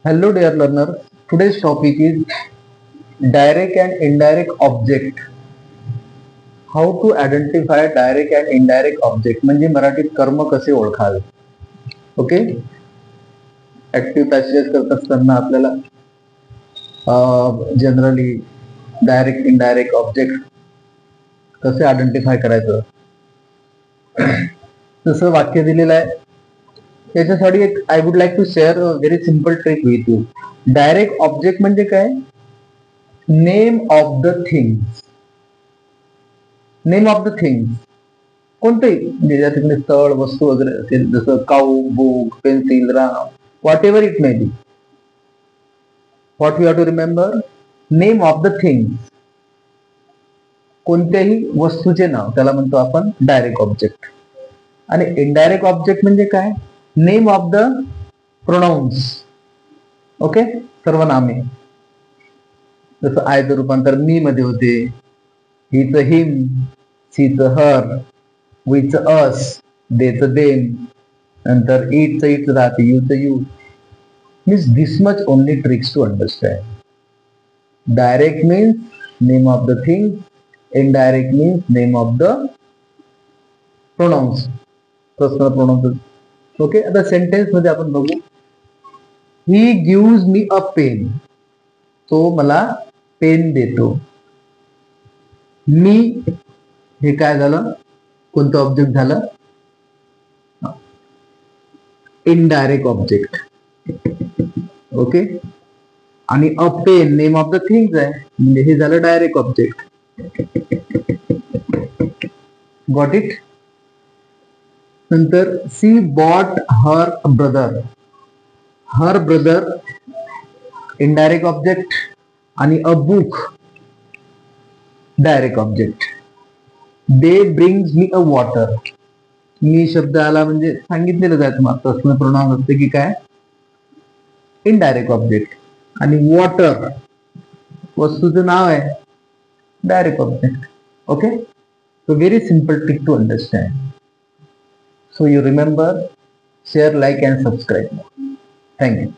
Hello, dear learners. Today's topic is direct and indirect object. How to identify direct and indirect object म्हणजे मराठीत कर्म कसे ओळखावे. Okay, active passage करत असताना आपल्याला जनरली डायरेक्ट इनडायरेक्ट ऑब्जेक्ट कसे आयडेंटिफाय करायचं, जसं वाक्य दिलेलं आहे याच्यासाठी एक I would like to share a very simple trick with you. Direct object म्हणजे काय? Name of the things. Name of the things कोणतेही म्हणजे ज्या ठिकाणी स्थळ वस्तू वगैरे असेल, जसं cow, book, pencil, Ram, whatever it may be. What you have to remember? Name of the things. कोणत्याही वस्तूचे नाव, त्याला म्हणतो आपण डायरेक्ट ऑब्जेक्ट. आणि इनडायरेक्ट ऑब्जेक्ट म्हणजे काय? Name of the pronounce. Okay, सर्वनामे. जसं आयचं रूपांतर मी मध्ये होते, हिचं हिम, सीचं हर, वीचं अस, देचं देम, नंतर इटच राहते, यूचं you. Means this much only tricks to understand. Direct means name of the thing, indirect means name of the pronouns, personal pronouns. Okay, आता सेंटेन्स मध्ये आपण बघू. He gives me a pen. तो मला पेन देतो. मी हे काय झालं? कोणतं ऑब्जेक्ट झालं? Indirect object. ओके, आणि a pen name of the things आहे, म्हणजे हे झालं डायरेक्ट ऑब्जेक्ट. Got it? नंतर she bought her brother. Her brother indirect object, आणि a book direct object. They brings me a water. Me शब्द आला म्हणजे सांगितलेलं जायचं मग पर्सनल प्रोनाउन असते की काय? Indirect object. आणि वॉटर वस्तूचं नाव आहे, direct object. Okay, so very simple trick to understand. So you remember, share, like and subscribe. Thank you.